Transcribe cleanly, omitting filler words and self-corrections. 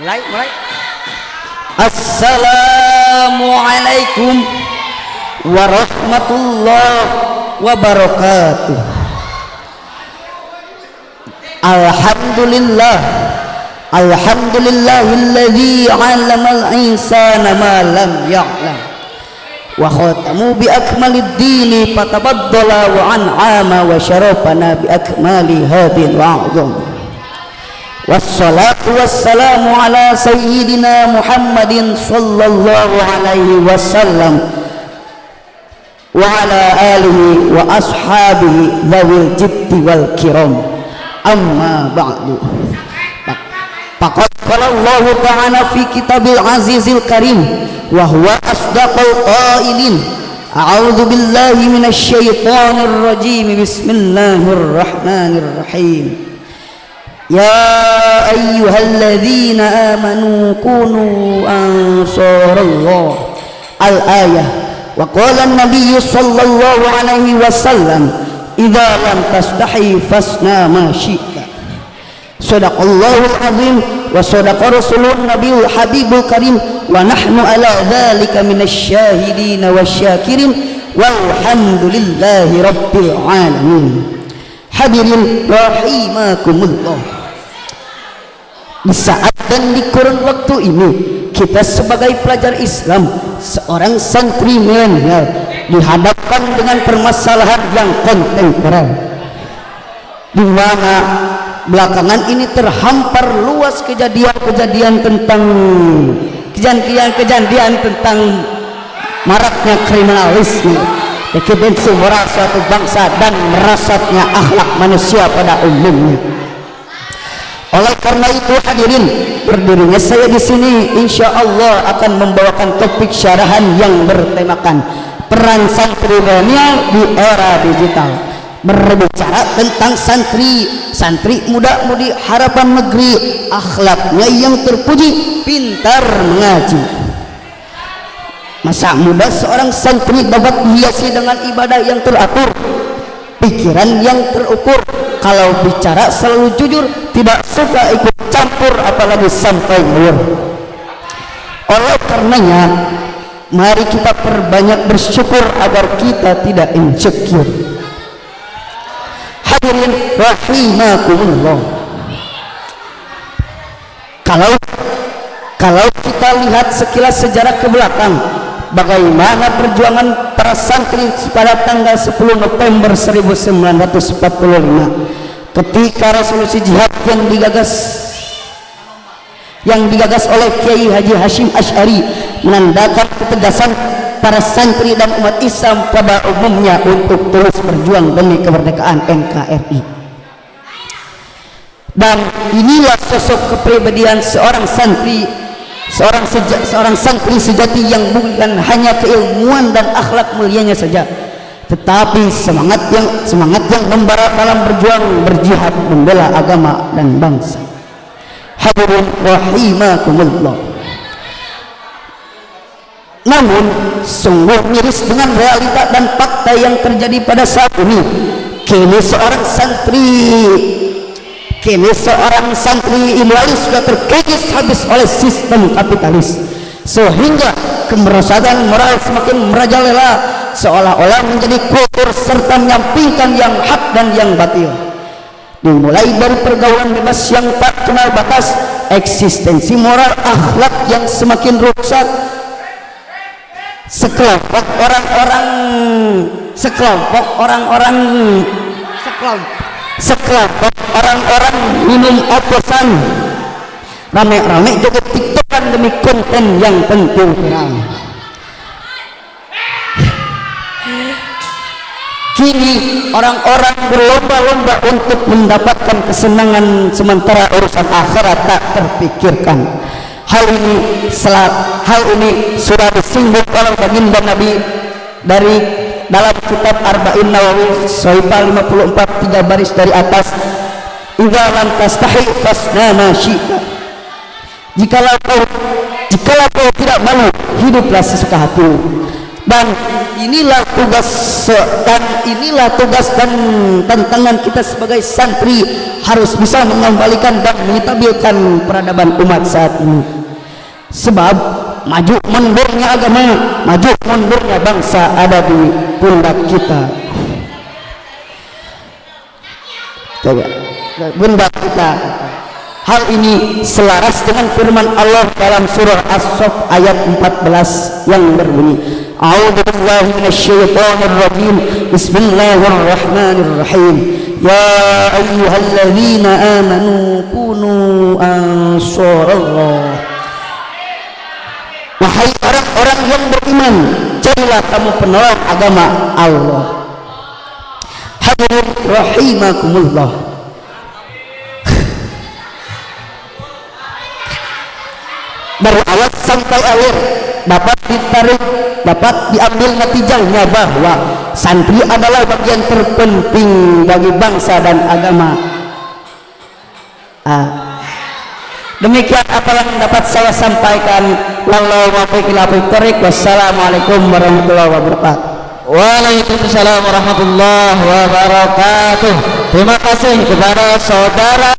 Mulai. Assalamualaikum warahmatullahi wabarakatuh. Alhamdulillahilladzi 'allamal insana ma lam ya'lam wa khatamu bi akmalid dini fatabaddala wa an'ama wa syarafana bi akmali hadil wa'zam. Wassalatu wassalamu ala sayyidina Muhammadin sallallahu alaihi wasallam wa ala alihi wa ashabihi dzawil jiddi wal kiram. Amma ba'du. Faqad qala Allah ta'ala fi kitabil azizil karim wa huwa asdaqul qailin. A'udzu billahi minasy syaithanir rajim. Bismillahirrahmanirrahim. Ya ayyuhalladzina amanu kunu ansarallah. Al-ayah. Wa qala an-nabiy sallallahu alaihi wasallam, idza lam tastahi fasna ma syi'ta. Sadaqallahul azim wa sadaqa rasulun nabiyul habibul karim wa nahnu ala dzalika minasy syahidin wasyakirin walhamdulillahi rabbil alamin. Hadirin rahimakumullah. Di saat dan di kurun waktu ini kita sebagai pelajar Islam, seorang santri milenial, dihadapkan dengan permasalahan yang kontemporer, di mana belakangan ini terhampar luas kejadian-kejadian tentang kejadian tentang maraknya kriminalisme, dekadensi moral suatu bangsa dan merosotnya akhlak manusia pada umumnya. Oleh karena itu hadirin, berdirinya saya di sini insya Allah akan membawakan topik syarahan yang bertemakan peran santri milenial di era digital. Berbicara tentang santri muda-mudi harapan negeri, akhlaknya yang terpuji, pintar mengaji. Masa muda seorang santri dapat dihiasi dengan ibadah yang teratur, pikiran yang terukur. Kalau bicara selalu jujur, tidak suka ikut campur apalagi sampai ngawur. Oleh karenanya mari kita perbanyak bersyukur agar kita tidak insecure. Hadirin rahimakumullah. Kalau kita lihat sekilas sejarah ke belakang, bagaimana perjuangan para santri pada tanggal 10 November 1945 ketika resolusi jihad yang digagas oleh Kiai Haji Hashim Asy'ari menandakan ketegasan para santri dan umat Islam pada umumnya untuk terus berjuang demi kemerdekaan NKRI. Dan inilah sosok kepribadian seorang santri sejati yang bukan hanya keilmuan dan akhlak mulianya saja, tetapi semangat yang membara dalam berjuang berjihad membela agama dan bangsa. Hadirin rahimakumullah. Namun sungguh miris dengan realita dan fakta yang terjadi pada saat ini. Kini seorang santri idealis sudah terkikis habis oleh sistem kapitalis, sehingga kemerosotan moral semakin merajalela, seolah-olah menjadi kultur serta menyampingkan yang hak dan yang batil. Dimulai dari pergaulan bebas yang tak kenal batas, eksistensi moral akhlak yang semakin rusak, sekelompok orang-orang minum oplosan, rame-rame joget tiktokan demi konten yang penting viral. Kini orang-orang berlomba-lomba untuk mendapatkan kesenangan sementara urusan akhirat tak terpikirkan. Hal ini sudah disinggung oleh baginda Nabi dari dalam kitab Arba'in Nawawi Sohibah 54 3 baris dari atas, idza lam tastahi fasna ma syi'ta. Jikalau kau tidak malu, hiduplah sesuka hatimu. dan inilah tugas dan tantangan kita sebagai santri, harus bisa mengembalikan dan menstabilkan peradaban umat saat ini. Sebab maju mundurnya agama, maju mundurnya bangsa ada di pundak kita. Pundak kita. Hal ini selaras dengan firman Allah dalam surah As-Saff ayat 14 yang berbunyi, A'udzu billahi minasyaitonir rajim. Bismillahirrahmanirrahim. Ya ayyuhalladzina amanu kunu ansarallah. Wahai orang-orang yang beriman, jadilah kamu penolong agama Allah. Hadirin rahimakumullah. Dari awal sampai akhir dapat ditarik, dapat diambil natijahnya bahwa santri adalah bagian terpenting bagi bangsa dan agama. Demikian apa yang dapat saya sampaikan. Wallahu muwaffiq. Wassalamualaikum warahmatullahi wabarakatuh. Waalaikumsalam warahmatullahi wabarakatuh. Terima kasih kepada saudara